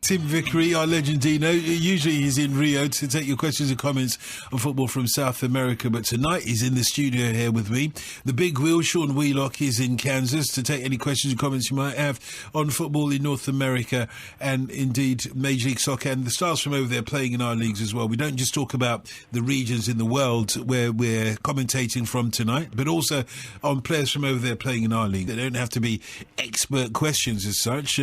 Tim Vickery, our legendino. Usually he's in Rio to take your questions and comments on football from South America, but tonight he's in the studio here with me. The big wheel, Sean Wheelock, is in Kansas to take any questions and comments you might have on football in North America and indeed Major League Soccer and the stars from over there playing in our leagues as well. We don't just talk about the regions in the world where we're commentating from tonight, but also on players from over there playing in our league. They don't have to be expert questions as such.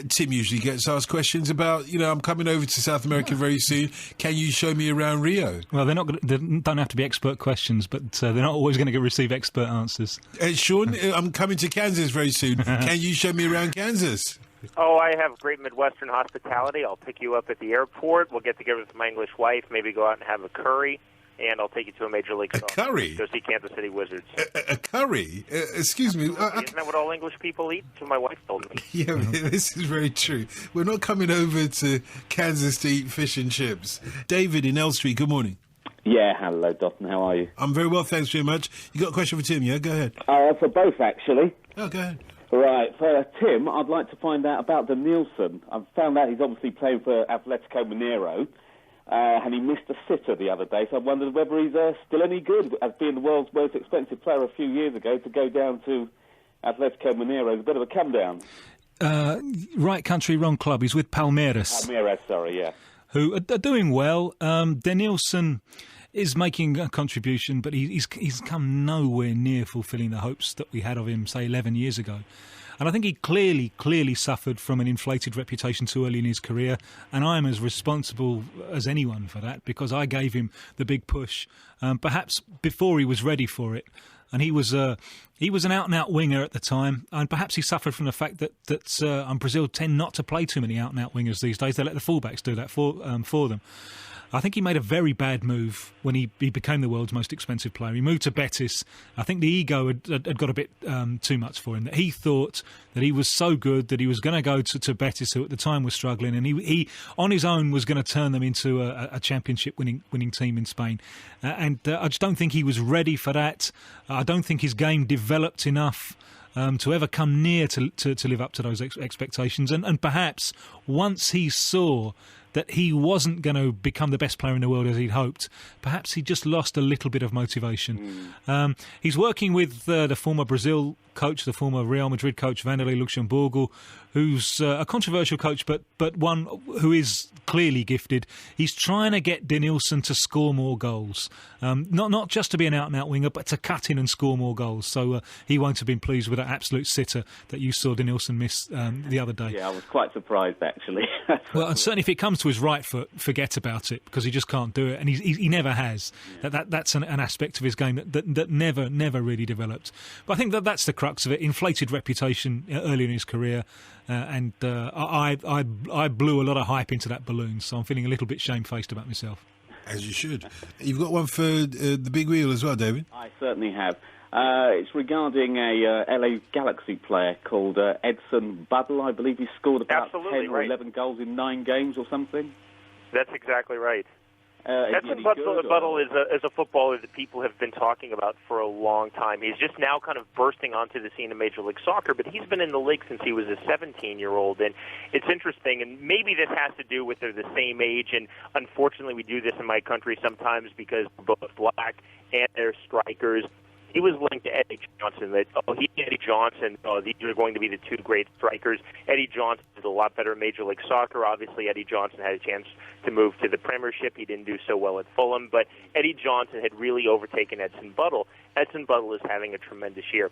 Tim usually gets asked questions about, I'm coming over to South America very soon. Can you show me around Rio? Well, they don't have to be expert questions, but they're not always going to receive expert answers. Sean, I'm coming to Kansas very soon. Can you show me around Kansas? Oh, I have great Midwestern hospitality. I'll pick you up at the airport. We'll get together with my English wife, maybe go out and have a curry. And I'll take you to a Major League Soccer. A curry? Go see Kansas City Wizards. A curry? Excuse me. Isn't that what all English people eat? That's what my wife told me. Yeah, this is very true. We're not coming over to Kansas to eat fish and chips. David in Elstree, good morning. Yeah, hello, Dotton. How are you? I'm very well, thanks very much. You got a question for Tim, yeah? Go ahead. For both, actually. Oh, go ahead. Right, for Tim, I'd like to find out about Danielson. I've found out he's obviously playing for Atletico Mineiro. And he missed a sitter the other day, so I wondered whether he's still any good as being the world's most expensive player a few years ago to go down to Atletico Mineiro. It's a bit of a come down. Right country, wrong club. He's with Palmeiras. Palmeiras, sorry, yeah. Who are doing well. Danielson is making a contribution, but he's come nowhere near fulfilling the hopes that we had of him, say, 11 years ago. And I think he clearly suffered from an inflated reputation too early in his career, and I'm as responsible as anyone for that because I gave him the big push, perhaps before he was ready for it. And he was an out-and-out winger at the time, and perhaps he suffered from the fact that Brazil tend not to play too many out-and-out wingers these days. They let the fullbacks do that for them. I think he made a very bad move when he became the world's most expensive player. He moved to Betis. I think the ego had got a bit too much for him. That he thought that he was so good that he was going to go to Betis, who at the time was struggling, and he on his own was going to turn them into a championship winning team in Spain. I just don't think he was ready for that. I don't think his game developed enough to ever come near to live up to those expectations. And perhaps once he saw that he wasn't going to become the best player in the world as he'd hoped, perhaps he just lost a little bit of motivation. He's working with the former Brazil coach, the former Real Madrid coach, Vanderlei Luxemburgo, who's a controversial coach, but one who is clearly gifted. He's trying to get Danielson to score more goals. Not just to be an out-and-out winger, but to cut in and score more goals. So he won't have been pleased with that absolute sitter that you saw Danielson miss the other day. Yeah, I was quite surprised, actually. Well, and certainly if it comes to his right foot, forget about it, because he just can't do it, and he never has. Yeah. That's an aspect of his game that never really developed. But I think that's the crux of it. Inflated reputation early in his career, and I blew a lot of hype into that balloon, so I'm feeling a little bit shamefaced about myself. As you should. You've got one for the big wheel as well, David? I certainly have. It's regarding a LA Galaxy player called Edson Buddle. I believe he scored about 10 or 11 goals in 9 games or something. That's exactly right. Edson Buddle is a footballer that people have been talking about for a long time. He's just now kind of bursting onto the scene of Major League Soccer, but he's been in the league since he was a 17-year-old, and it's interesting, and maybe this has to do with they're the same age, and unfortunately we do this in my country sometimes because we're both black and they're strikers. He was linked to Eddie Johnson. Eddie Johnson, these are going to be the two great strikers. Eddie Johnson is a lot better at Major League Soccer. Obviously, Eddie Johnson had a chance to move to the Premiership. He didn't do so well at Fulham, but Eddie Johnson had really overtaken Edson Buddle. Edson Buddle is having a tremendous year.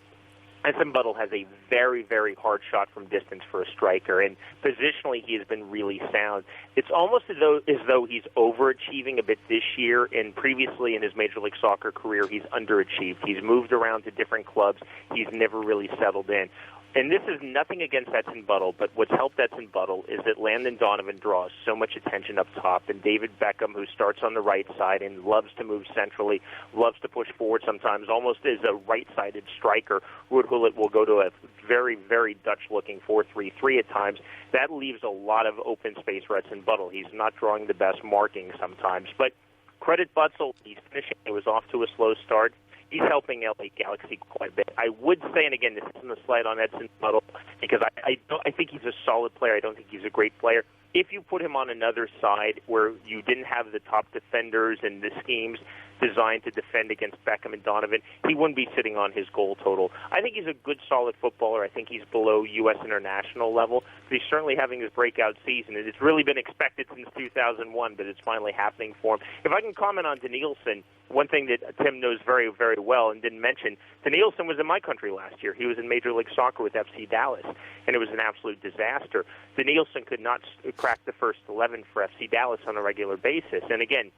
Edson Buddle has a very, very hard shot from distance for a striker, and positionally he has been really sound. It's almost as though he's overachieving a bit this year, and previously in his Major League Soccer career he's underachieved. He's moved around to different clubs. He's never really settled in. And this is nothing against Edson Buddle, but what's helped Edson Buddle is that Landon Donovan draws so much attention up top, and David Beckham, who starts on the right side and loves to move centrally, loves to push forward sometimes, almost as a right-sided striker. Ruud Gullit will go to a very, very Dutch-looking 4-3-3 at times. That leaves a lot of open space for Edson Buddle. He's not drawing the best marking sometimes, but credit Butzel. He's finishing. It was off to a slow start. He's helping LA Galaxy quite a bit. I would say, and again, this isn't a slight on Edson Buddle, because I think he's a solid player. I don't think he's a great player. if you put him on another side where you didn't have the top defenders and the schemes designed to defend against Beckham and Donovan, he wouldn't be sitting on his goal total. I think he's a good, solid footballer. I think he's below U.S. international level, but he's certainly having his breakout season. And it's really been expected since 2001, but it's finally happening for him. If I can comment on Danielson, one thing that Tim knows very, very well and didn't mention, Danielson was in my country last year. He was in Major League Soccer with FC Dallas, and it was an absolute disaster. Danielson could not crack the first 11 for FC Dallas on a regular basis. And again,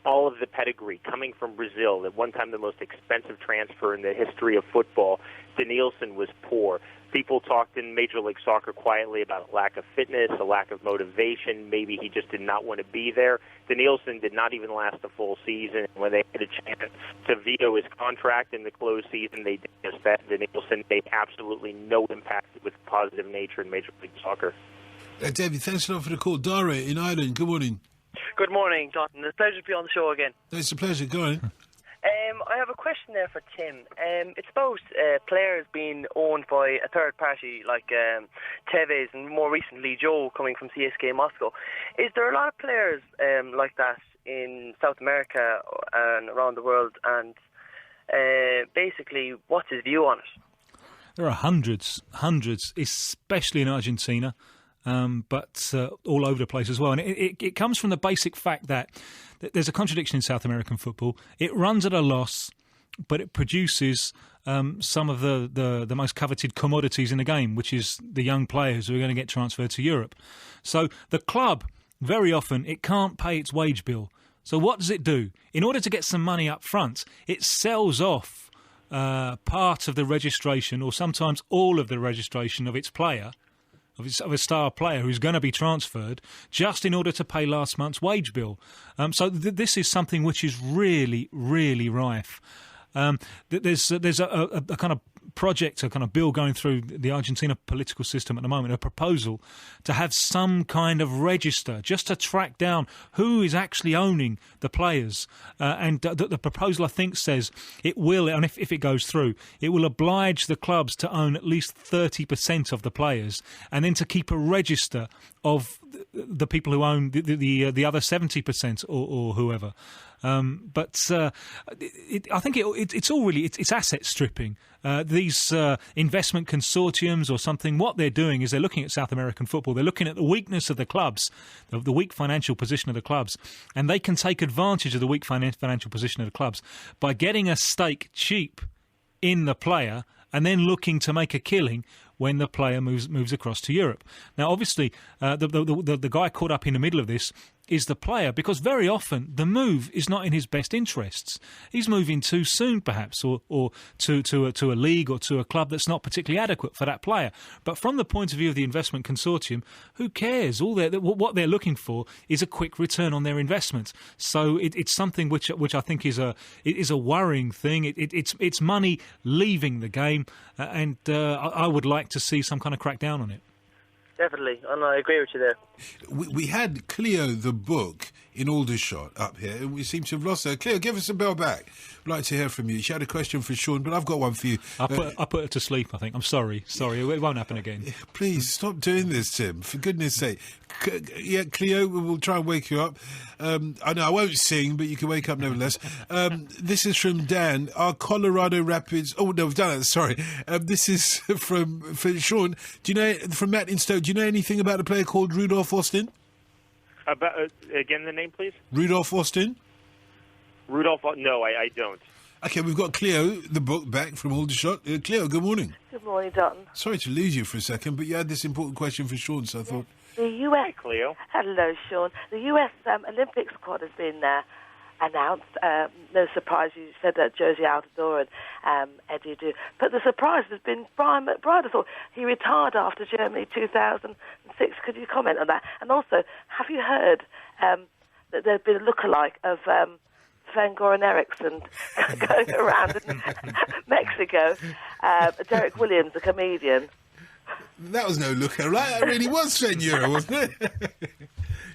all of the pedigree coming from Brazil, at one time the most expensive transfer in the history of football, Danielson was poor. People talked in Major League Soccer quietly about a lack of fitness, a lack of motivation. Maybe he just did not want to be there. Danielson did not even last a full season. When they had a chance to veto his contract in the closed season, they did just that. Danielson made absolutely no impact with positive nature in Major League Soccer. David, thanks a lot for the call. Dara in Ireland, good morning. Good morning, Jonathan. It's a pleasure to be on the show again. It's a pleasure. Go on. I have a question there for Tim. It's about players being owned by a third party like Tevez and more recently Joe coming from CSKA Moscow. Is there a lot of players like that in South America and around the world? And basically, what's his view on it? There are hundreds, especially in Argentina. But all over the place as well. And it comes from the basic fact that there's a contradiction in South American football. It runs at a loss, but it produces some of the most coveted commodities in the game, which is the young players who are going to get transferred to Europe. So the club, very often, it can't pay its wage bill. So what does it do? In order to get some money up front, it sells off part of the registration or sometimes all of the registration of its player, of a star player who's going to be transferred just in order to pay last month's wage bill. So this is something which is really, really rife. There's a kind of project, a kind of bill going through the Argentina political system at the moment, a proposal to have some kind of register just to track down who is actually owning the players. And the proposal, I think, says it will, and if it goes through, it will oblige the clubs to own at least 30% of the players and then to keep a register of the people who own the other 70% or whoever. But I think it's all really it's asset stripping. These investment consortiums or something, what they're doing is they're looking at South American football. They're looking at the weakness of the clubs, of the weak financial position of the clubs, and they can take advantage of the weak financial position of the clubs by getting a stake cheap in the player and then looking to make a killing when the player moves across to Europe. Now, obviously, the guy caught up in the middle of this is the player, because very often the move is not in his best interests. He's moving too soon, perhaps, or to a league or to a club that's not particularly adequate for that player. But from the point of view of the investment consortium, who cares? What they're looking for is a quick return on their investment. So it's something which I think is a worrying thing. It's money leaving the game, and I would like to see some kind of crackdown on it. Definitely, and I agree with you there. We had Cleo the book in Aldershot up here, and we seem to have lost her. Cleo, give us a bell back. I'd like to hear from you. She had a question for Sean, but I've got one for you. I put her to sleep, I think. I'm sorry. It won't happen again. Please, stop doing this, Tim. For goodness sake. Yeah, Cleo, we'll try and wake you up. I know I won't sing, but you can wake up nevertheless. This is from Dan. Our Colorado Rapids... Oh, no, we've done it. Sorry. This is for Sean. Do you know, from Matt in Stoke, do you know anything about a player called Rudolph Austin? Again, the name, please? Rudolph Austin? No, I don't. Okay, we've got Cleo, the book, back from Aldershot. Cleo, good morning. Good morning, Dalton. Sorry to lose you for a second, but you had this important question for Sean, so I thought... The US... Hi, Cleo. Hello, Sean. The US Olympic squad has been announced. No surprise, you said that Josie Altidore and Eddie Adu. But the surprise has been Brian McBride. I thought he retired after Germany 2006. Could you comment on that? And also, have you heard that there's been a lookalike of Sven-Goran Eriksson going around in Mexico? Derek Williams, a comedian. That was no looker, right? That really was Sven-Göran, wasn't it?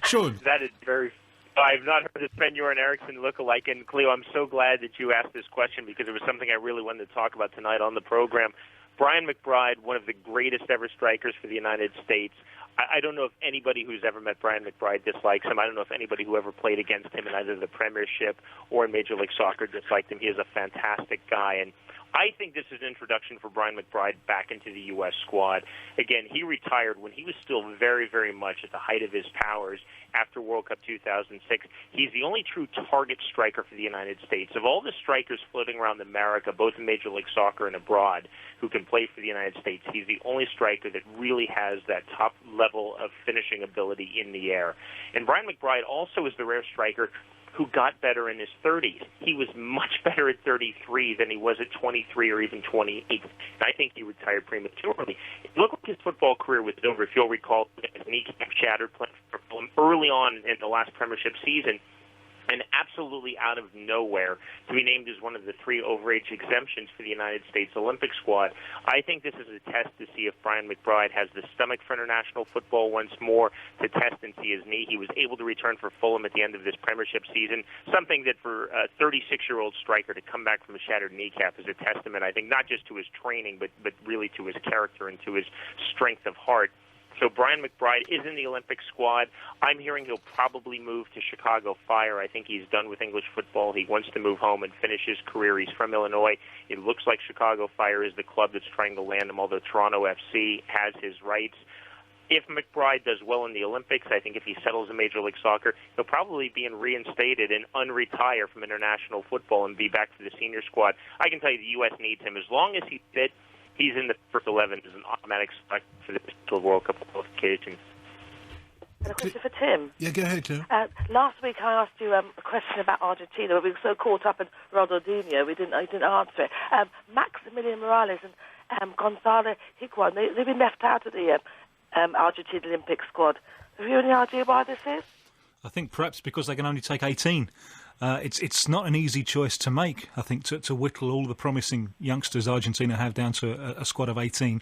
Sean. That is very... I've not heard the Sven-Göran Eriksson look-alike. And, Cleo, I'm so glad that you asked this question because it was something I really wanted to talk about tonight on the program. Brian McBride, one of the greatest ever strikers for the United States, I don't know if anybody who's ever met Brian McBride dislikes him. I don't know if anybody who ever played against him in either the Premiership or in Major League Soccer disliked him. He is a fantastic guy, and I think this is an introduction for Brian McBride back into the U.S. squad. Again, he retired when he was still very, very much at the height of his powers after World Cup 2006. He's the only true target striker for the United States. Of all the strikers floating around America, both in Major League Soccer and abroad, who can play for the United States, he's the only striker that really has that top level of finishing ability in the air. And Brian McBride also is the rare striker who got better in his 30s. He was much better at 33 than he was at 23 or even 28. And I think he retired prematurely. Look like his football career was over. If you'll recall, his kneecap shattered playing for Fulham early on in the last Premiership season, and absolutely out of nowhere to be named as one of the 3 overage exemptions for the United States Olympic squad. I think this is a test to see if Brian McBride has the stomach for international football once more, to test and see his knee. He was able to return for Fulham at the end of this Premiership season, something that for a 36-year-old striker to come back from a shattered kneecap is a testament, I think, not just to his training, but really to his character and to his strength of heart. So Brian McBride is in the Olympic squad. I'm hearing he'll probably move to Chicago Fire. I think he's done with English football. He wants to move home and finish his career. He's from Illinois. It looks like Chicago Fire is the club that's trying to land him, although Toronto FC has his rights. If McBride does well in the Olympics, I think if he settles in Major League Soccer, he'll probably be reinstated and unretire from international football and be back for the senior squad. I can tell you the U.S. needs him. As long as he's fit, he's in the first 11 as an automatic select for the World Cup qualifications. And a question for Tim. Yeah, go ahead, Tim. Last week I asked you a question about Argentina. We were so caught up in Ronaldinho, I didn't answer it. Maximilian Morales and Gonzalo Higuain, they've been left out of the Argentina Olympic squad. Have you any idea why this is? I think perhaps because they can only take 18. It's not an easy choice to make, I think, to whittle all the promising youngsters Argentina have down to a squad of 18.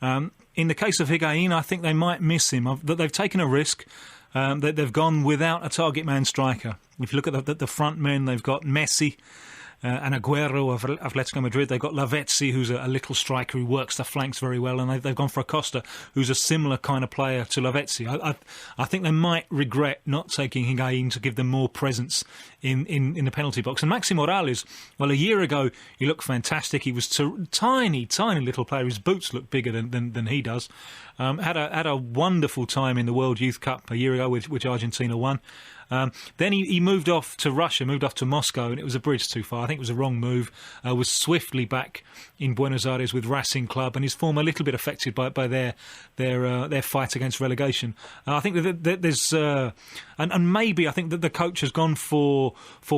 In the case of Higuain, I think they might miss him. They've taken a risk. They've gone without a target man striker. If you look at the front men, they've got Messi and Aguero of Atletico Madrid. They've got Lavezzi, who's a little striker who works the flanks very well, and they've gone for Acosta, who's a similar kind of player to Lavezzi. I think they might regret not taking Higuain to give them more presence in the penalty box. And Maxi Morales, well, a year ago, he looked fantastic. He was tiny little player. His boots look bigger than he does. Had a wonderful time in the World Youth Cup a year ago, which Argentina won. Then he moved off to Russia, moved off to Moscow, and it was a bridge too far. I think it was a wrong move. Was swiftly back in Buenos Aires with Racing Club, and his form a little bit affected by their fight against relegation. I think that there's and maybe I think that the coach has gone for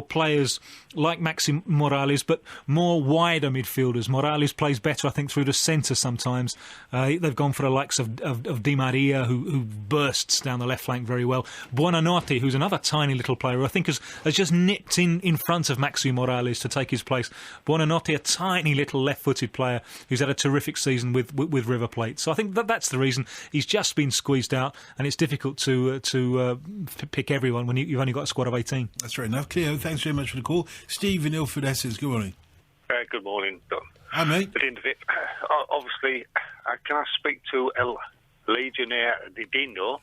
players like Maxi Morales, but more wider midfielders. Morales plays better, I think, through the centre sometimes. They've gone for the likes of Di Maria, who bursts down the left flank very well. Buonanotte, who's another tiny little player who I think has just nipped in front of Maxi Morales to take his place. Buonanotte, a tiny little left-footed player who's had a terrific season with River Plate. So I think that's the reason he's just been squeezed out, and it's difficult to pick everyone when you've only got a squad of 18. That's right enough. Cleo, thanks very much for the call. Steve in Ilford, Essex, good morning. Good morning, Don. Hi, mate. At the end of it, obviously, can I speak to El Legionnaire di Dino?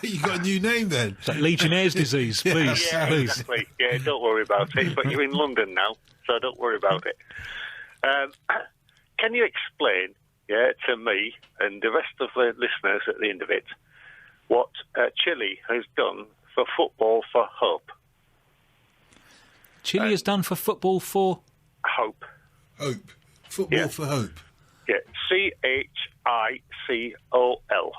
You got a new name then? Is that Legionnaire's disease, please? Yeah, please. Exactly. Yeah, don't worry about it. But you're in London now, so don't worry about it. Can you explain, to me and the rest of the listeners at the end of it, what Chile has done for Football for Hope? Chile has done for Football for Hope. Hope. Football for Hope. Yeah, CHICOL.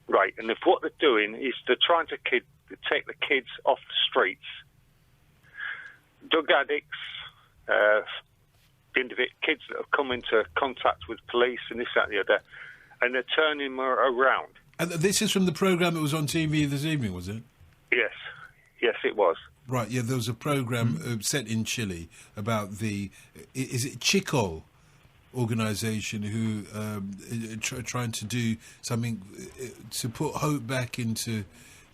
Right, and if what they're doing is they're trying to take the kids off the streets, drug addicts, kids that have come into contact with police and this, that, and the other, and they're turning them around. And this is from the programme that was on TV this evening, was it? Yes, it was. Right, yeah, there was a programme set in Chile about is it Chico organisation who trying to do something to put hope back into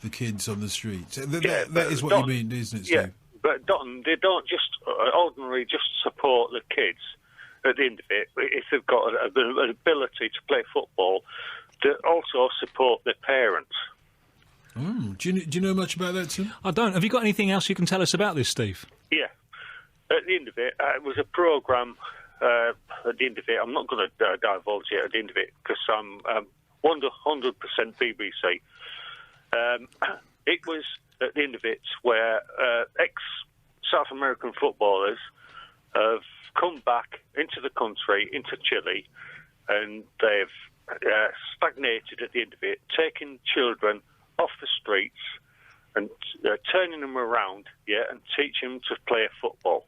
the kids on the streets. That is what you mean, isn't it, Steve? Yeah, but they don't just ordinarily just support the kids at the end of it. If they've got an ability to play football, to also support their parents. Do you know much about that, Tim? I don't. Have you got anything else you can tell us about this, Steve? Yeah. At the end of it, it was a programme. At the end of it, I'm not going to divulge it at the end of it because I'm 100% BBC. It was at the end of it where ex-South American footballers have come back into the country, into Chile, and they've stagnated at the end of it, taking children off the streets and turning them around, and teaching them to play football.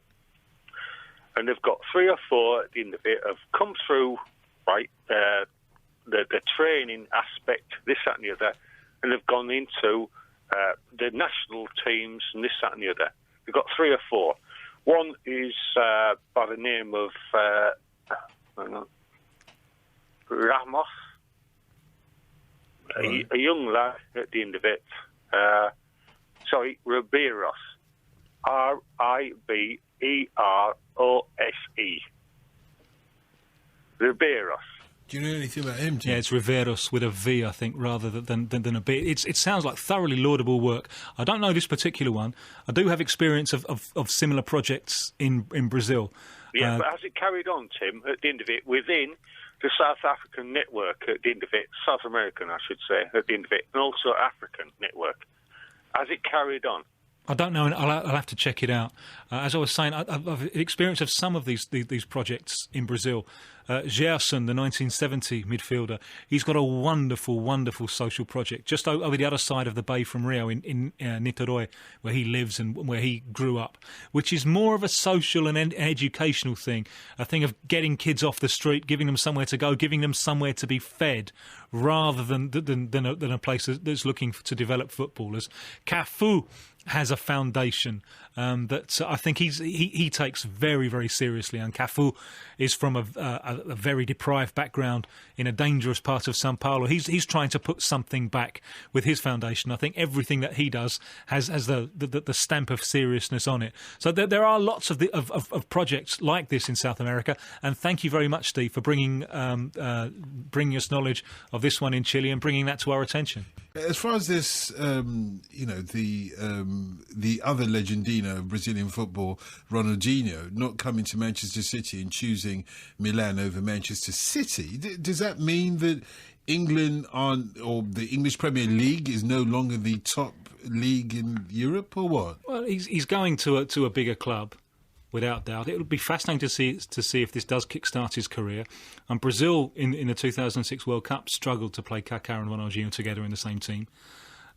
And they've got 3 or 4 at the end of it have come through, right, the training aspect, this, that and the other, and they've gone into the national teams and this, that and the other. We've got 3 or 4. One is by the name of Ramos, a young lad at the end of it. Riberos. Riberos. Riberos. Do you know anything about him, Tim? Yeah, it's Riveros with a V, I think, rather than a B. It sounds like thoroughly laudable work. I don't know this particular one. I do have experience of similar projects in Brazil. Yeah, but has it carried on, Tim, at the end of it, within the South African network, at the end of it, South American, I should say, at the end of it, and also African network? Has it carried on? I don't know, and I'll have to check it out. As I was saying, I've experience of some of these projects in Brazil. Gerson, the 1970 midfielder, he's got a wonderful, wonderful social project just over the other side of the bay from Rio in Niterói, where he lives and where he grew up, which is more of a social and educational thing, a thing of getting kids off the street, giving them somewhere to go, giving them somewhere to be fed, rather than a place that's looking to develop footballers. Cafu has a foundation that I think he takes very, very seriously. And Cafu is from a very deprived background in a dangerous part of São Paulo. He's trying to put something back with his foundation. I think everything that he does has the stamp of seriousness on it. So there are lots of projects like this in South America. And thank you very much, Steve, for bringing us knowledge of this one in Chile and bringing that to our attention. As far as this, the other legendino of Brazilian football, Ronaldinho, not coming to Manchester City and choosing Milan over Manchester City, does that mean that England or the English Premier League is no longer the top league in Europe, or what? Well, he's going to a bigger club. Without doubt, it would be fascinating to see if this does kickstart his career. And Brazil in the 2006 World Cup struggled to play Kaká and Ronaldinho together in the same team.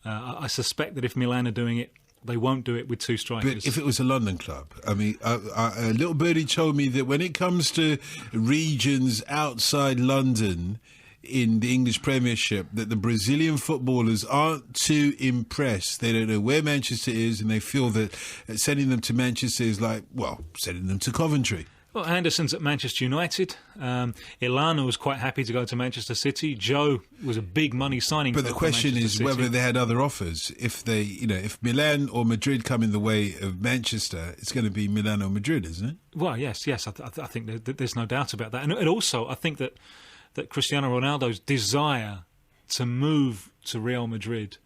I suspect that if Milan are doing it, they won't do it with 2 strikers. But if it was a London club, I mean, a little birdie told me that when it comes to regions outside London in the English Premiership, that the Brazilian footballers aren't too impressed. They don't know where Manchester is, and they feel that sending them to Manchester is like, well, sending them to Coventry. Well, Anderson's at Manchester United. Ilana was quite happy to go to Manchester City. Joe was a big money signing. But the question is whether they had other offers. If they, if Milan or Madrid come in the way of Manchester, it's going to be Milan or Madrid, isn't it? Well, yes. I think there's no doubt about that. And also, I think that Cristiano Ronaldo's desire to move to Real Madrid,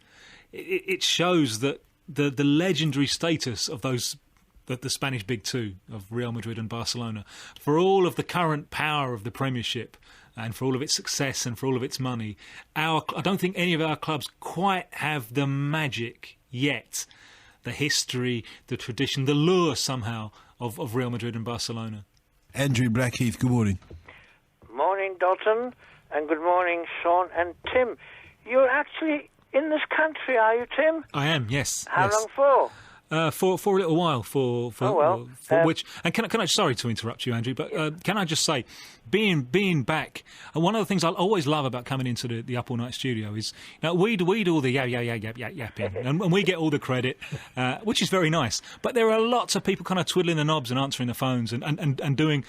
it shows that the legendary status of the Spanish Big Two of Real Madrid and Barcelona, for all of the current power of the Premiership and for all of its success and for all of its money, I don't think any of our clubs quite have the magic yet, the history, the tradition, the lure somehow of Real Madrid and Barcelona. Andrew Blackheath, good morning. Morning, Dalton, and good morning, Sean and Tim. You're actually in this country, are you, Tim? I am, yes. How long for? For a little while, for which, and can I? Sorry to interrupt you, Andrew, but can I just say, being back, one of the things I always love about coming into the Up All Night studio is, we do all the yapping, and we get all the credit, which is very nice. But there are lots of people kind of twiddling the knobs and answering the phones and doing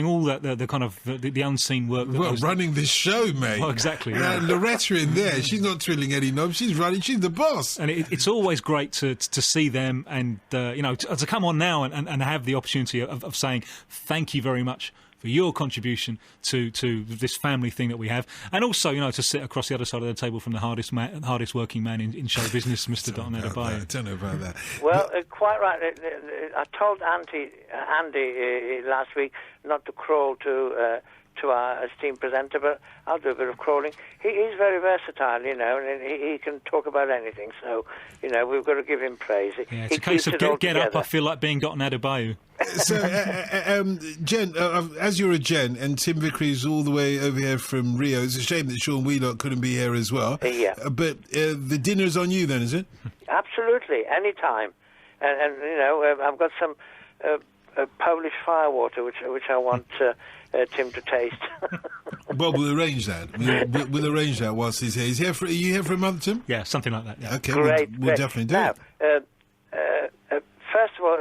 all the kind of the unseen work. Running this show, mate. Well, exactly. Yeah. Loretta in there, she's not twiddling any knobs. She's running. She's the boss. And it's always great to see them. And, to come on now and have the opportunity of saying thank you very much for your contribution to this family thing that we have, and also, to sit across the other side of the table from the hardest working man in show business, Mr. Dalton Adebayo. I don't know about that. Well, quite right. I told Andy last week not to crawl to our esteemed presenter, but I'll do a bit of crawling. He's very versatile, and he can talk about anything. So, we've got to give him praise. Yeah, it's a case of get up. I feel like being Dalton Adebayo. So, Jen, as you're a Jen, and Tim Vickery is all the way over here from Rio, it's a shame that Sean Wheelock couldn't be here as well. Yeah. But the dinner's on you then, is it? Absolutely, any time. And I've got some Polish firewater, which I want Tim to taste. Well, we'll arrange that. We'll arrange that whilst he's here. Are you here for a month, Tim? Yeah, something like that. Yeah. Okay, great. We'll definitely do it. First of all,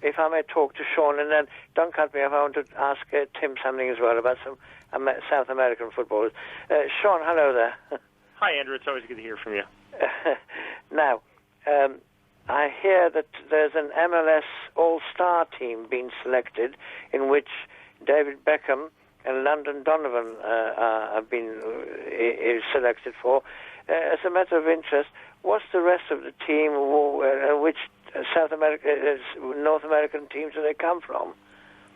if I may talk to Sean, and then don't cut me off, I want to ask Tim something as well about some South American footballers. Sean, hello there. Hi, Andrew. It's always good to hear from you. Now, I hear that there's an MLS All-Star team being selected in which David Beckham and Landon Donovan have been selected for. As a matter of interest, what's the rest of the team? Which North American teams do they come from?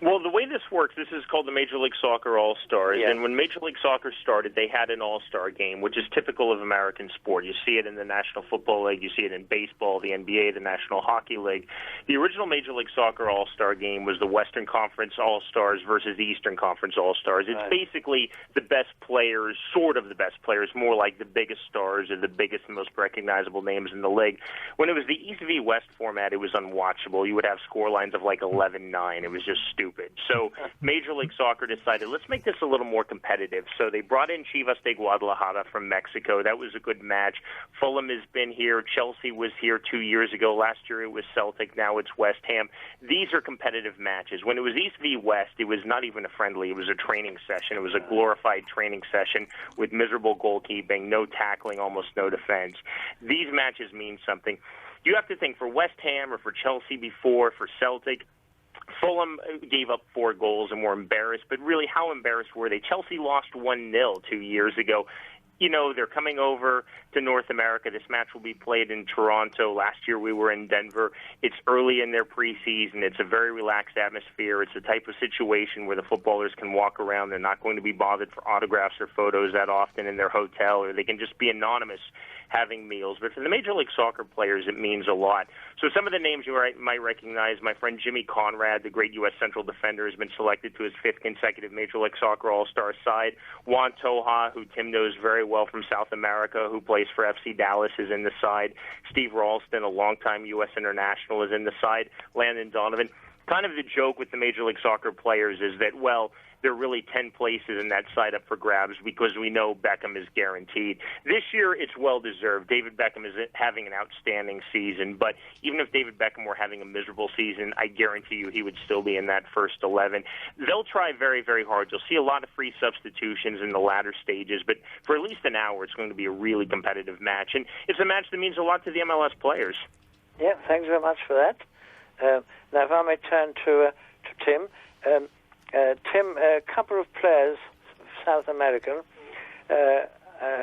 Well, the way this works, this is called the Major League Soccer All-Stars, and when Major League Soccer started, they had an All-Star game, which is typical of American sport. You see it in the National Football League, you see it in baseball, the NBA, the National Hockey League. The original Major League Soccer All-Star game was the Western Conference All-Stars versus the Eastern Conference All-Stars. It's basically the best players, sort of the best players, more like the biggest stars or the biggest and most recognizable names in the league. When it was the East v West format, it was unwatchable. You would have score lines of like 11-9. It was just stupid. So Major League Soccer decided, let's make this a little more competitive. So they brought in Chivas de Guadalajara from Mexico. That was a good match. Fulham has been here. Chelsea was here 2 years ago. Last year it was Celtic. Now it's West Ham. These are competitive matches. When it was East v West, it was not even a friendly. It was a training session. It was a glorified training session with miserable goalkeeping, no tackling, almost no defense. These matches mean something. You have to think for West Ham or for Chelsea before, for Celtic, Fulham gave up 4 goals and were embarrassed, but really how embarrassed were they? Chelsea lost 1-0 2 years ago. They're coming over to North America. This match will be played in Toronto. Last year we were in Denver. It's early in their preseason. It's a very relaxed atmosphere. It's the type of situation where the footballers can walk around. They're not going to be bothered for autographs or photos that often in their hotel, or they can just be anonymous having meals. But for the Major League Soccer players, it means a lot. So some of the names you might recognize, my friend Jimmy Conrad, the great U.S. central defender, has been selected to his 5th consecutive Major League Soccer All-Star side. Juan Toja, who Tim knows very well from South America, who plays for FC Dallas, is in the side. Steve Ralston, a longtime U.S. international, is in the side. Landon Donovan. Kind of the joke with the Major League Soccer players is that, well, there are really 10 places in that side up for grabs because we know Beckham is guaranteed. This year, it's well-deserved. David Beckham is having an outstanding season, but even if David Beckham were having a miserable season, I guarantee you he would still be in that first 11. They'll try very, very hard. You'll see a lot of free substitutions in the latter stages, but for at least an hour, it's going to be a really competitive match, and it's a match that means a lot to the MLS players. Yeah, thanks very much for that. Now, if I may turn to Tim. Tim, a couple of players, South American.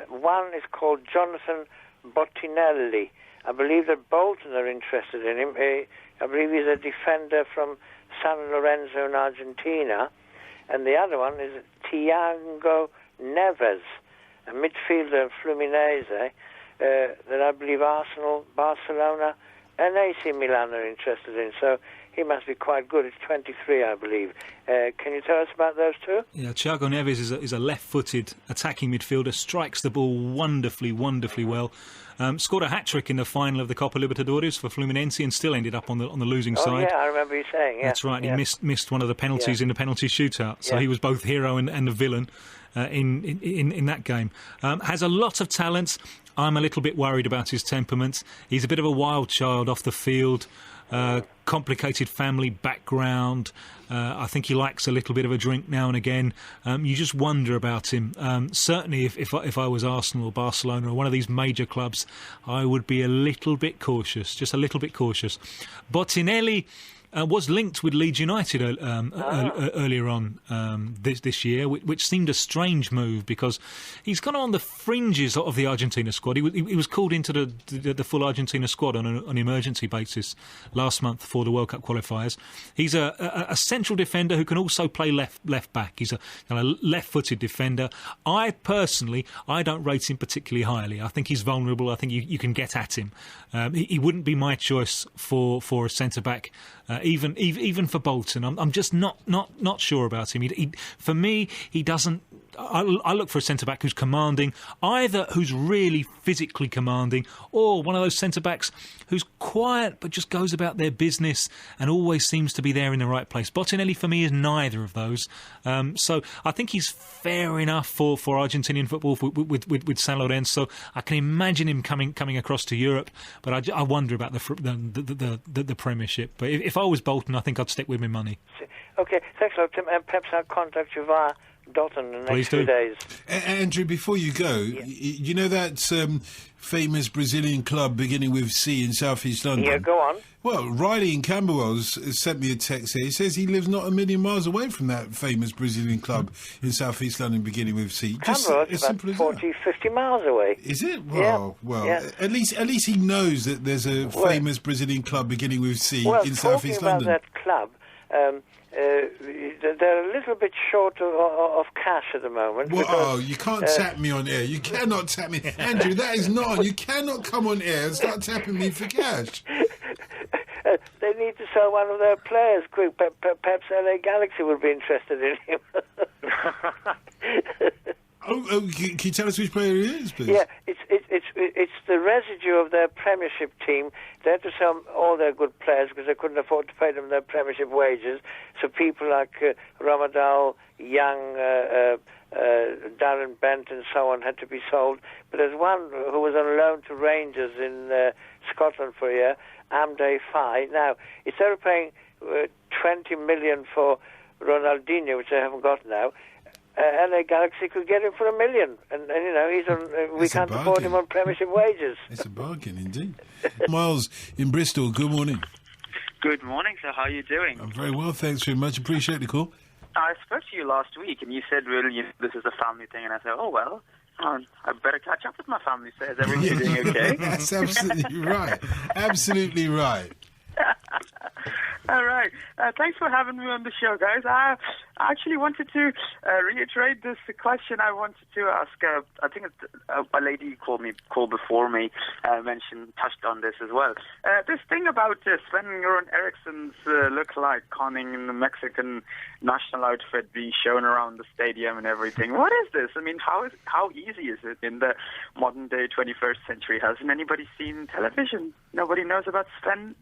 One is called Jonathan Bottinelli. I believe that Bolton are interested in him. I believe he's a defender from San Lorenzo in Argentina. And the other one is Thiago Neves, a midfielder of Fluminense, that I believe Arsenal, Barcelona, and AC Milan are interested in. So he must be quite good. It's 23, I believe. Can you tell us about those two? Yeah, Thiago Neves is a left-footed attacking midfielder, strikes the ball wonderfully well. Scored a hat-trick in the final of the Copa Libertadores for Fluminense and still ended up on the losing side. Yeah, I remember you saying. Yeah. That's right. He missed one of the penalties in the penalty shootout, so he was both hero and the villain in that game. Has a lot of talent. I'm a little bit worried about his temperament. He's a bit of a wild child off the field. complicated family background. I think he likes a little bit of a drink now and again. You just wonder about him. Certainly, if I was Arsenal or Barcelona or one of these major clubs, I would be a little bit cautious, just a little bit cautious. Bottinelli was linked with Leeds United earlier on this year, which seemed a strange move because he's kind of on the fringes of the Argentina squad. He was called into the full Argentina squad on an emergency basis last month for the World Cup qualifiers. He's a central defender who can also play left back. He's a left-footed defender. I don't rate him particularly highly. I think he's vulnerable. I think you can get at him. He wouldn't be my choice for a centre-back. Even for Bolton, I'm just not sure about him. For me, he doesn't. I look for a centre-back who's commanding, either who's really physically commanding, or one of those centre-backs who's quiet but just goes about their business and always seems to be there in the right place. Bottinelli, for me, is neither of those. So I think he's fair enough for Argentinian football with San Lorenzo. I can imagine him coming across to Europe, but I wonder about the Premiership. But if I was Bolton, I think I'd stick with my money. Okay, thanks a lot, Tim. And perhaps I'll contact you via Dalton in the next few days. Andrew, before you go, you know that famous Brazilian club beginning with C in South East London? Yeah, go on. Well, Riley in Camberwell's sent me a text here. He says he lives not a million miles away from that famous Brazilian club in South East London beginning with C. Camberwell's about 40, 50 miles away. Is it? Well, at least he knows that there's a famous Brazilian club beginning with C in South East London. Well, talking about that club, they're a little bit short of cash at the moment. Well, you can't tap me on air. You cannot tap me. Andrew, that is not on. You cannot come on air and start tapping me for cash. They need to sell one of their players quick. Perhaps LA Galaxy would be interested in him. Can you tell us which player he is, please? Yeah, it's the residue of their Premiership team. They had to sell all their good players because they couldn't afford to pay them their Premiership wages. So people like Ramadal, Young, Darren Bent and so on had to be sold. But there's one who was on loan to Rangers in Scotland for a year, Amde Faye. Now, instead of paying 20 million for Ronaldinho, which they haven't got now, LA Galaxy could get him for $1 million, and you know he's on. We can't afford him on Premiership wages. It's a bargain indeed. Miles in Bristol. Good morning. Good morning, sir. How are you doing? I'm very well, thanks very much. Appreciate the call. I spoke to you last week, and you said, "Really, this is a family thing," and I said, "Oh well, I better catch up with my family." So is everything doing okay? That's absolutely right. Absolutely right. All right. Thanks for having me on the show, guys. I actually wanted to reiterate this question I wanted to ask. I think a lady called before me touched on this as well. This thing about Sven-Göran Eriksson's look-alike conning in the Mexican national outfit being shown around the stadium and everything. What is this? I mean, how easy is it in the modern-day 21st century? Hasn't anybody seen television? Nobody knows about Sven?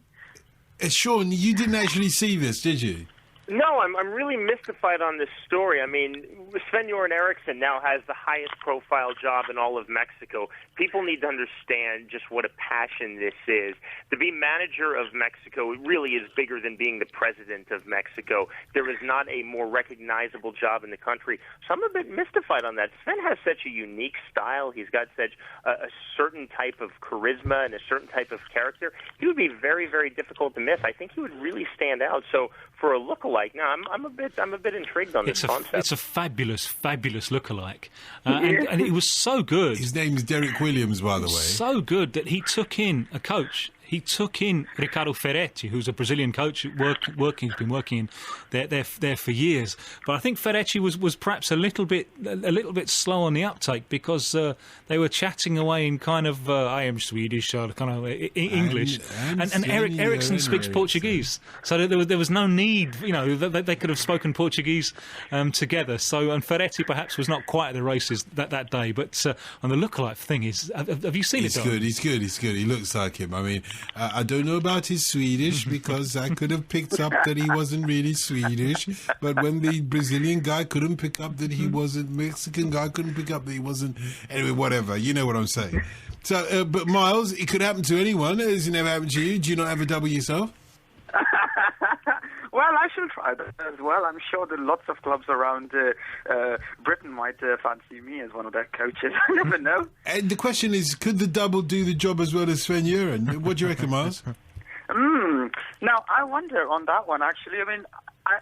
Sean, you didn't actually see this, did you? No, I'm really mystified on this story. I mean, Sven-Göran Eriksson now has the highest profile job in all of Mexico. People need to understand just what a passion this is. To be manager of Mexico really is bigger than being the president of Mexico. There is not a more recognizable job in the country. So I'm a bit mystified on that. Sven has such a unique style. He's got such a certain type of charisma and a certain type of character. He would be very, very difficult to miss. I think he would really stand out. So for a lookalike, now I'm a bit intrigued on this concept. It's a fabulous lookalike, and it was so good. His name's Derek Williams, by the way. So good that he took in a coach. He took in Ricardo Ferretti, who's a Brazilian coach, who's been working there for years. But I think Ferretti was perhaps a little bit slow on the uptake because they were chatting away in kind of I am Swedish, kind of English, and Eriksson speaks Portuguese, so there was no need. You know, they could have spoken Portuguese together. So and Ferretti perhaps was not quite at the races that day. But on the lookalike thing is, have you seen it? He's good. He looks like him. I mean. I don't know about his Swedish because I could have picked up that he wasn't really Swedish, but when the Brazilian guy couldn't pick up that he wasn't, Mexican guy couldn't pick up that he wasn't. Anyway, whatever. You know what I'm saying. So, but Miles, it could happen to anyone. Has it never happened to you? Do you not have a double yourself? Well, I shall try that as well. I'm sure that lots of clubs around Britain might fancy me as one of their coaches. I never know. And the question is, could the double do the job as well as Sven-Göran? What do you reckon, Miles? Now, I wonder on that one, actually. I mean,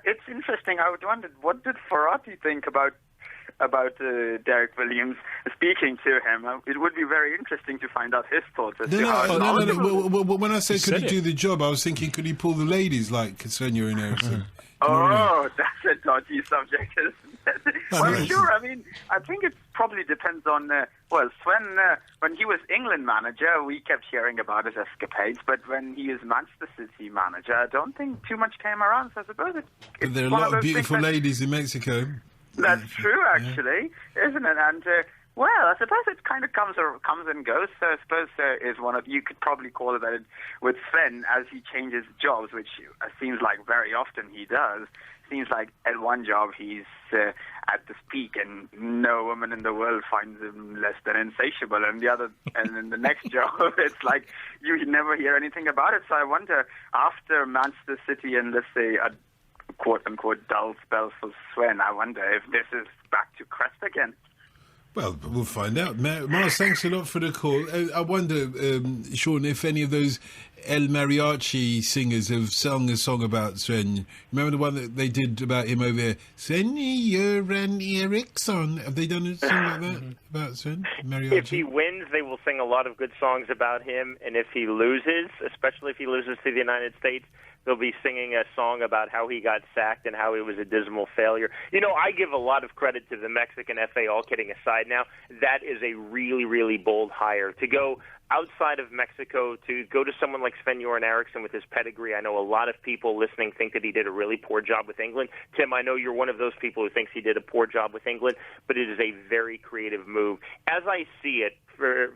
it's interesting. I would wonder, what did Ferrati think about Derek Williams speaking to him? It would be very interesting to find out his thoughts. No. When I said could he do the job, I was thinking could he pull the ladies like Sven-Göran Eriksson? Oh, that's a dodgy subject, isn't it? Well, sure. I mean, I think it probably depends on... Sven, when he was England manager, we kept hearing about his escapades, but when he is Manchester City manager, I don't think too much came around, so I suppose it's there are a lot of beautiful ladies in Mexico. That's true, actually, isn't it? And, I suppose it kind of comes and goes. So I suppose is one of, you could probably call it that with Sven as he changes jobs, which seems like very often he does. Seems like at one job he's at this peak and no woman in the world finds him less than insatiable, and in the next job it's like you never hear anything about it. So I wonder, after Manchester City and let's say a quote-unquote dull spells for Sven, I wonder if this is back to crest again. Well, we'll find out. Miles, thanks a lot for the call. I wonder, Sean, if any of those El Mariachi singers have sung a song about Sven. Remember the one that they did about him over here? Sven-Göran Eriksson. Have they done a song like that about Sven? Mariachi? If he wins, they will sing a lot of good songs about him. And if he loses, especially if he loses to the United States, they'll be singing a song about how he got sacked and how he was a dismal failure. You know, I give a lot of credit to the Mexican FA, all kidding aside now. That is a really, really bold hire. To go outside of Mexico, to go to someone like Sven-Göran Eriksson with his pedigree. I know a lot of people listening think that he did a really poor job with England. Tim, I know you're one of those people who thinks he did a poor job with England, but it is a very creative move. As I see it,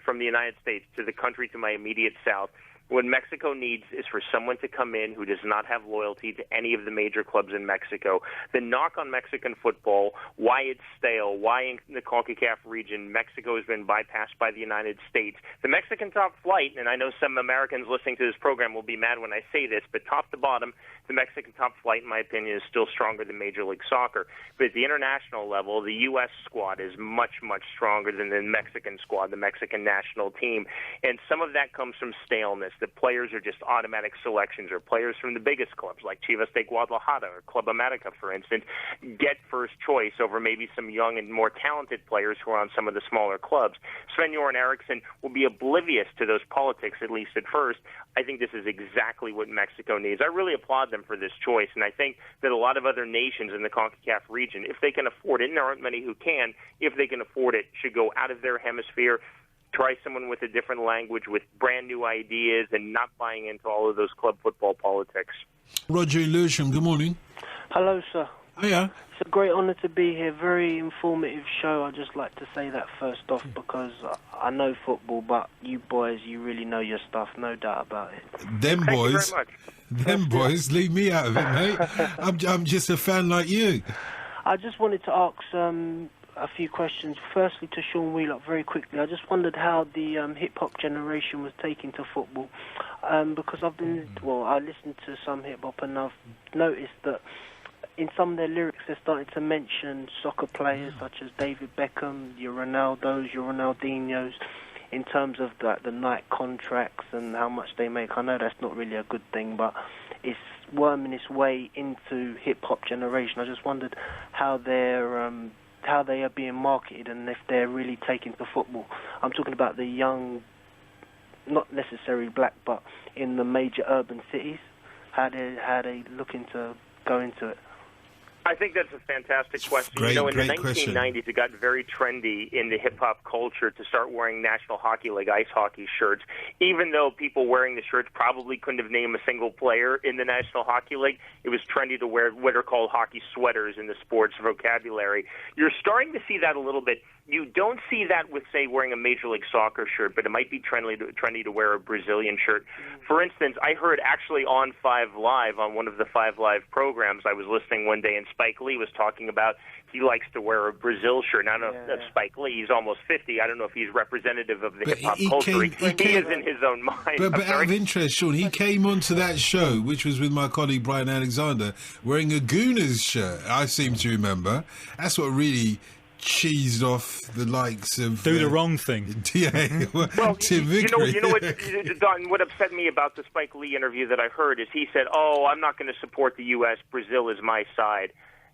from the United States to the country to my immediate south, what Mexico needs is for someone to come in who does not have loyalty to any of the major clubs in Mexico. The knock on Mexican football, why it's stale, why in the CONCACAF region Mexico has been bypassed by the United States. The Mexican top flight, and I know some Americans listening to this program will be mad when I say this, but top to bottom, the Mexican top flight, in my opinion, is still stronger than Major League Soccer. But at the international level, the U.S. squad is much, much stronger than the Mexican squad, the Mexican national team. And some of that comes from staleness. The players are just automatic selections, or players from the biggest clubs like Chivas de Guadalajara or Club America, for instance, get first choice over maybe some young and more talented players who are on some of the smaller clubs. Sven-Göran Eriksson will be oblivious to those politics, at least at first. I think this is exactly what Mexico needs. I really applaud them for this choice, and I think that a lot of other nations in the CONCACAF region, if they can afford it, and there aren't many who can, if they can afford it, should go out of their hemisphere, try someone with a different language, with brand new ideas, and not buying into all of those club football politics. Roger Lewisham, good morning. Hello, sir. Hiya. It's a great honour to be here. Very informative show. I'd just like to say that first off, because I know football, but you boys, you really know your stuff, no doubt about it. Them boys, Thank you very much. Them boys, leave me out of it, mate. I'm just a fan like you. I just wanted to ask a few questions. Firstly, to Sean Wheelock, very quickly. I just wondered how the hip-hop generation was taking to football, because I listened to some hip-hop and I've noticed that in some of their lyrics they're starting to mention soccer players such as David Beckham, your Ronaldos, your Ronaldinhos, in terms of the Nike contracts and how much they make. I know that's not really a good thing, but it's worming its way into hip-hop generation. I just wondered how they are being marketed and if they're really taking to football. I'm talking about the young, not necessarily black, but in the major urban cities. How they looking to go into it? I think that's a fantastic question. Great, in the 1990s, question. it got very trendy in the hip-hop culture to start wearing National Hockey League ice hockey shirts, even though people wearing the shirts probably couldn't have named a single player in the National Hockey League. It was trendy to wear what are called hockey sweaters in the sports vocabulary. You're starting to see that a little bit. You don't see that with, say, wearing a Major League Soccer shirt, but it might be trendy to wear a Brazilian shirt. For instance, I heard actually on 5 Live, on one of the 5 Live programs, I was listening one day in Spike Lee was talking about he likes to wear a Brazil shirt. I don't know if Spike Lee, he's almost 50. I don't know if he's representative of the hip-hop culture. He is in his own mind. But out of interest, Sean, he came onto that show, which was with my colleague Brian Alexander, wearing a Gooners shirt, I seem to remember. That's what really cheesed off the likes of... Do the wrong thing. Tim Vickery. You know what, Don, what upset me about the Spike Lee interview that I heard is he said, I'm not going to support the U.S. Brazil is my side.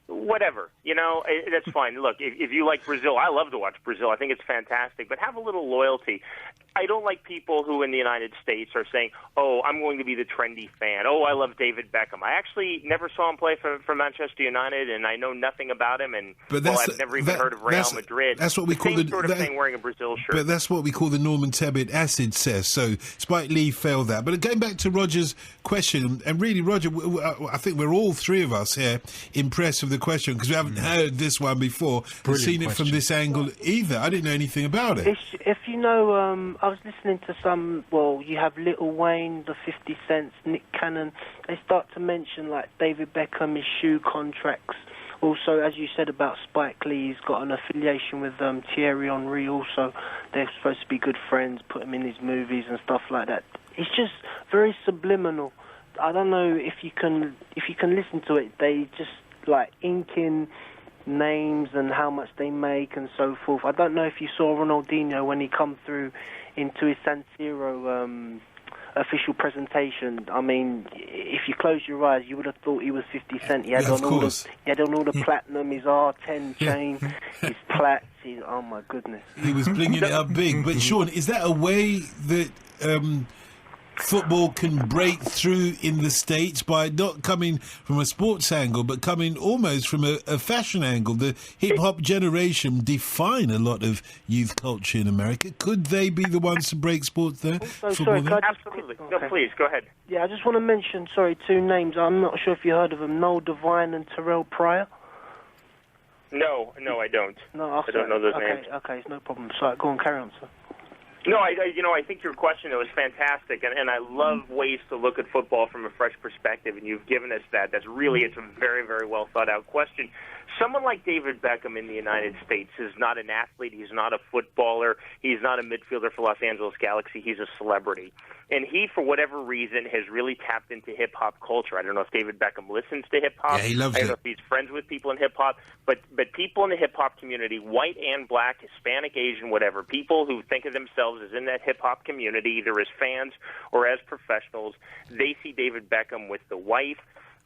Whatever, that's fine. Look, if you like Brazil, I love to watch Brazil. I think it's fantastic, but have a little loyalty. I don't like people who in the United States are saying, I'm going to be the trendy fan. I love David Beckham. I actually never saw him play for Manchester United, and I know nothing about him, and I've never even heard of Real Madrid. That's what we call the sort of thing, wearing a Brazil shirt. But that's what we call the Norman Tebbit acid test. So Spike Lee failed that. But going back to Roger's question, and really, Roger, I think we're all three of us here impressed with the question because we haven't heard this one before, seen it from this angle either. I didn't know anything about it. If you know, I was listening to some, you have Lil Wayne, the 50 Cents, Nick Cannon. They start to mention, like, David Beckham, his shoe contracts. Also, as you said about Spike Lee, he's got an affiliation with Thierry Henry also. They're supposed to be good friends, put him in his movies and stuff like that. It's just very subliminal. I don't know if you can listen to it. They just, like, ink in names and how much they make and so forth. I don't know if you saw Ronaldinho when he come through into his San Siro official presentation. I mean, if you close your eyes, you would have thought he was 50 Cent. He had on all the platinum, his R10 chain, his plats. Oh my goodness. He was blinging it up big. But Sean, is that a way that football can break through in the States by not coming from a sports angle, but coming almost from a fashion angle? The hip-hop generation define a lot of youth culture in America. Could they be the ones to break sports there? Absolutely. No, please, go ahead. Yeah, I just want to mention, two names. I'm not sure if you heard of them, Noel Devine and Terrell Pryor. No, I don't. I don't know those names. Okay, it's no problem. So go on, carry on, sir. No, I think your question was fantastic, and I love ways to look at football from a fresh perspective, and you've given us that. It's a very, very well thought out question. Someone like David Beckham in the United States is not an athlete. He's not a footballer. He's not a midfielder for Los Angeles Galaxy. He's a celebrity. And he, for whatever reason, has really tapped into hip-hop culture. I don't know if David Beckham listens to hip-hop. Yeah, he loves it. I don't know if he's friends with people in hip-hop. But people in the hip-hop community, white and black, Hispanic, Asian, whatever, people who think of themselves as in that hip-hop community, either as fans or as professionals, they see David Beckham with the wife,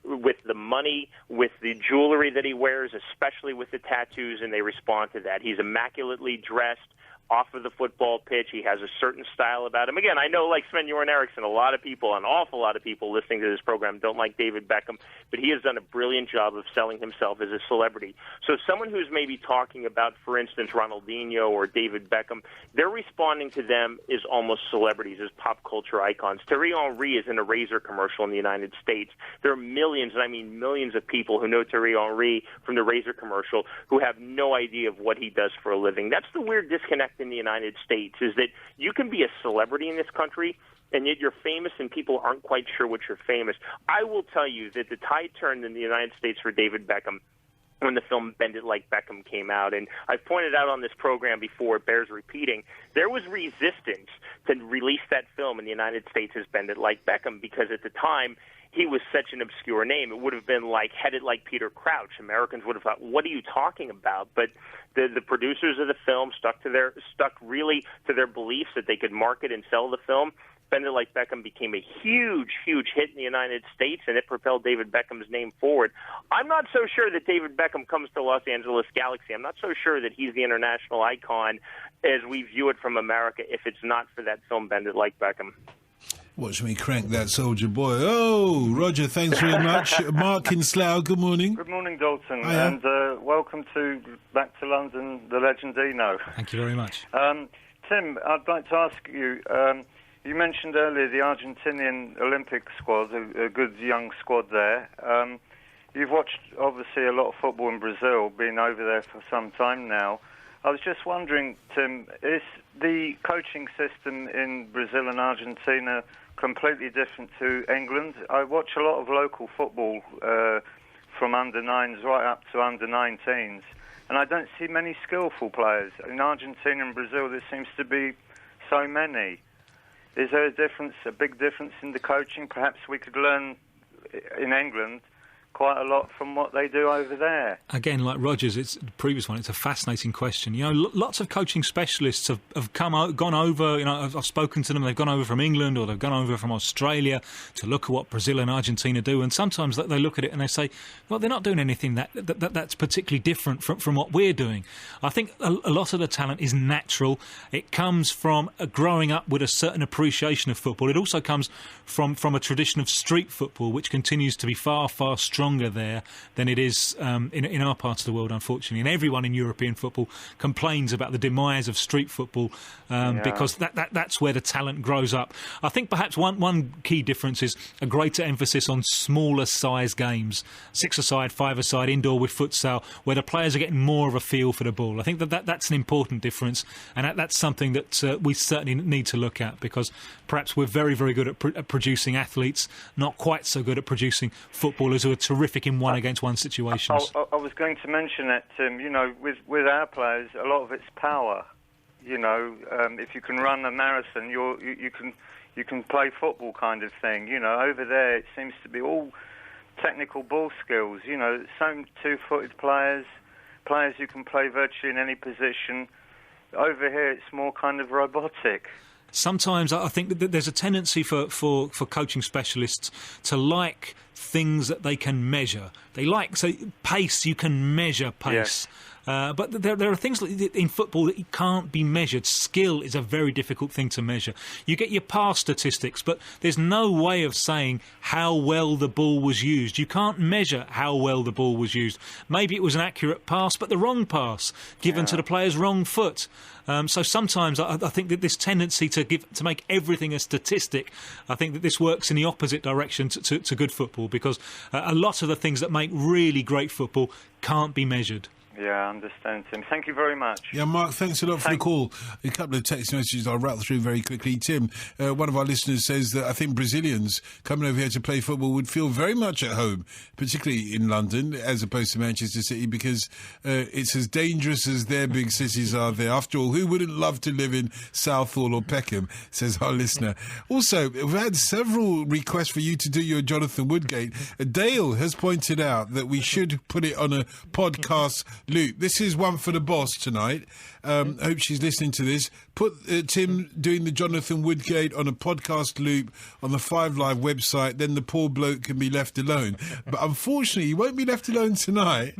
with the money, with the jewelry that he wears, especially with the tattoos, and they respond to that. He's immaculately dressed off of the football pitch. He has a certain style about him. Again, I know, like Sven-Göran Eriksson, an awful lot of people listening to this program don't like David Beckham, but he has done a brilliant job of selling himself as a celebrity. So someone who's maybe talking about, for instance, Ronaldinho or David Beckham, they're responding to them as almost celebrities, as pop culture icons. Thierry Henry is in a Razor commercial in the United States. There are millions, and I mean millions of people who know Thierry Henry from the Razor commercial who have no idea of what he does for a living. That's the weird disconnect in the United States, is that you can be a celebrity in this country and yet you're famous and people aren't quite sure what you're famous. I will tell you that the tide turned in the United States for David Beckham when the film Bend It Like Beckham came out. And I've pointed out on this program before, it bears repeating, there was resistance to release that film in the United States as Bend It Like Beckham because at the time he was such an obscure name. It would have been like Headed Like Peter Crouch. Americans would have thought, what are you talking about? But the producers of the film stuck really to their beliefs that they could market and sell the film. Bend It Like Beckham became a huge, huge hit in the United States, and it propelled David Beckham's name forward. I'm not so sure that David Beckham comes to Los Angeles Galaxy. I'm not so sure that he's the international icon as we view it from America if it's not for that film Bend It Like Beckham. Watch me crank that soldier boy. Oh, Roger, thanks very much. Mark in Slough, good morning. Good morning, Dalton. Hiya. And welcome back to London, the legend Dino. Thank you very much. Tim, I'd like to ask you, you mentioned earlier the Argentinian Olympic squad, a good young squad there. You've watched, obviously, a lot of football in Brazil, been over there for some time now. I was just wondering, Tim, is the coaching system in Brazil and Argentina completely different to England? I watch a lot of local football from under-9s right up to under-19s. And I don't see many skillful players. In Argentina and Brazil, there seems to be so many. Is there a big difference in the coaching? Perhaps we could learn in England quite a lot from what they do over there. Again, like Rogers, it's the previous one. It's a fascinating question. You know, lots of coaching specialists have gone over. You know, I've spoken to them. They've gone over from England or they've gone over from Australia to look at what Brazil and Argentina do. And sometimes they look at it and they say, well, they're not doing anything that's particularly different from what we're doing. I think a lot of the talent is natural. It comes from growing up with a certain appreciation of football. It also comes from a tradition of street football, which continues to be far, far stronger there than it is in our part of the world, unfortunately. And everyone in European football complains about the demise of street football because that's where the talent grows up. I think perhaps one key difference is a greater emphasis on smaller size games, 6-a-side, 5-a-side, indoor with futsal, where the players are getting more of a feel for the ball. I think that's an important difference, and that's something that we certainly need to look at, because perhaps we're very, very good at producing athletes, not quite so good at producing footballers who are terrific in one-against-one situations. I was going to mention that, Tim. You know, with our players, a lot of it's power. You know, if you can run a marathon, you can play football, kind of thing. You know, over there it seems to be all technical ball skills. You know, some two-footed players who can play virtually in any position. Over here, it's more kind of robotic. Sometimes I think that there's a tendency for coaching specialists to like things that they can measure. They like, so pace, you can measure pace. Yeah. But there are things in football that can't be measured. Skill is a very difficult thing to measure. You get your pass statistics, but there's no way of saying how well the ball was used. You can't measure how well the ball was used. Maybe it was an accurate pass, but the wrong pass given to the player's wrong foot. So sometimes I think that this tendency to make everything a statistic, I think that this works in the opposite direction to good football, because a lot of the things that make really great football can't be measured. Yeah, I understand, Tim. Thank you very much. Yeah, Mark, thanks a lot for the call. A couple of text messages I'll rattle through very quickly. Tim, one of our listeners says that I think Brazilians coming over here to play football would feel very much at home, particularly in London, as opposed to Manchester City, because it's as dangerous as their big cities are there. After all, who wouldn't love to live in Southall or Peckham, says our listener. Also, we've had several requests for you to do your Jonathan Woodgate. Dale has pointed out that we should put it on a podcast loop. This is one for the boss tonight. Hope she's listening to this. Put Tim doing the Jonathan Woodgate on a podcast loop on the 5 Live website, then the poor bloke can be left alone. But unfortunately, he won't be left alone tonight.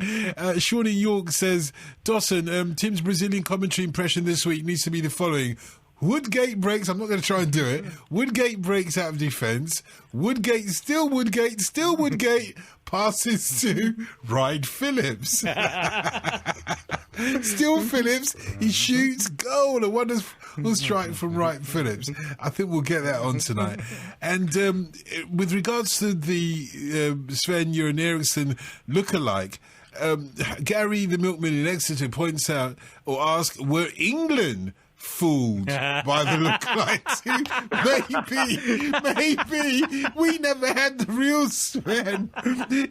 Shawnee York says, Dawson, Tim's Brazilian commentary impression this week needs to be the following. Woodgate breaks, I'm not going to try and do it. Woodgate breaks out of defence. Woodgate, still Woodgate, passes to Wright Phillips. Still Phillips, he shoots, goal, a wonderful strike from Wright Phillips. I think we'll get that on tonight. And with regards to the Sven Göran Eriksson lookalike, Gary the milkman in Exeter points out or asks, were England fooled by the lookalikes? Maybe we never had the real Sven.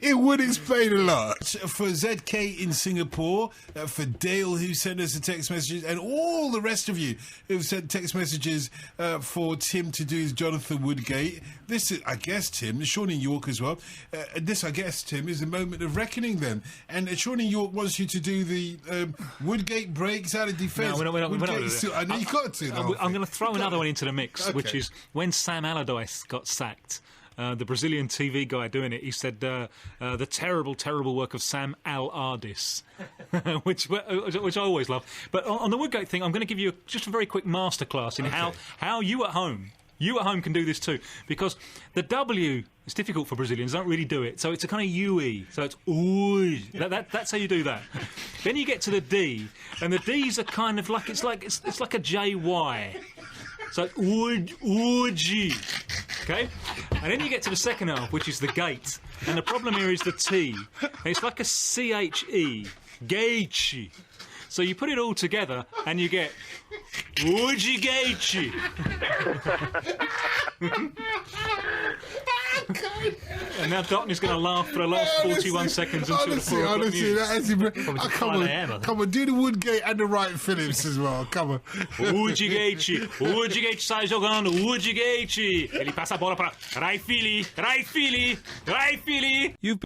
It would explain a lot. For ZK in Singapore, for Dale who sent us the text messages, and all the rest of you who've sent text messages for Tim to do his Jonathan Woodgate. This is, I guess, Tim, Shawnee York as well. This, I guess, Tim, is a moment of reckoning then. And Shawnee York wants you to do the Woodgate breaks out of defence. No, we're not. I know you've got to. I'm going to throw another one into the mix, which is when Sam Allardyce got sacked. The Brazilian TV guy doing it, he said the terrible, terrible work of Sam Allardyce, which I always love. But on the Woodgate thing, I'm going to give you just a very quick masterclass in how you at home can do this too, because the W, it's difficult for Brazilians, don't really do it, so it's a kind of UE, so it's ooh, that's how you do that. Then you get to the D, and the D's are kind of like it's like a JY, so ooji, okay, and then you get to the second half, which is the gate, and the problem here is the T, and it's like a CHE, gate. So you put it all together and you get Woodgate. And now Dockner's going to laugh for the last 41 seconds until the 4 o'clock news. Come on, do the Woodgate and the Wright Phillips as well. Come on. Woodgate sai giocando, Woodgate. E gli passa la bola para Rai Fili. You've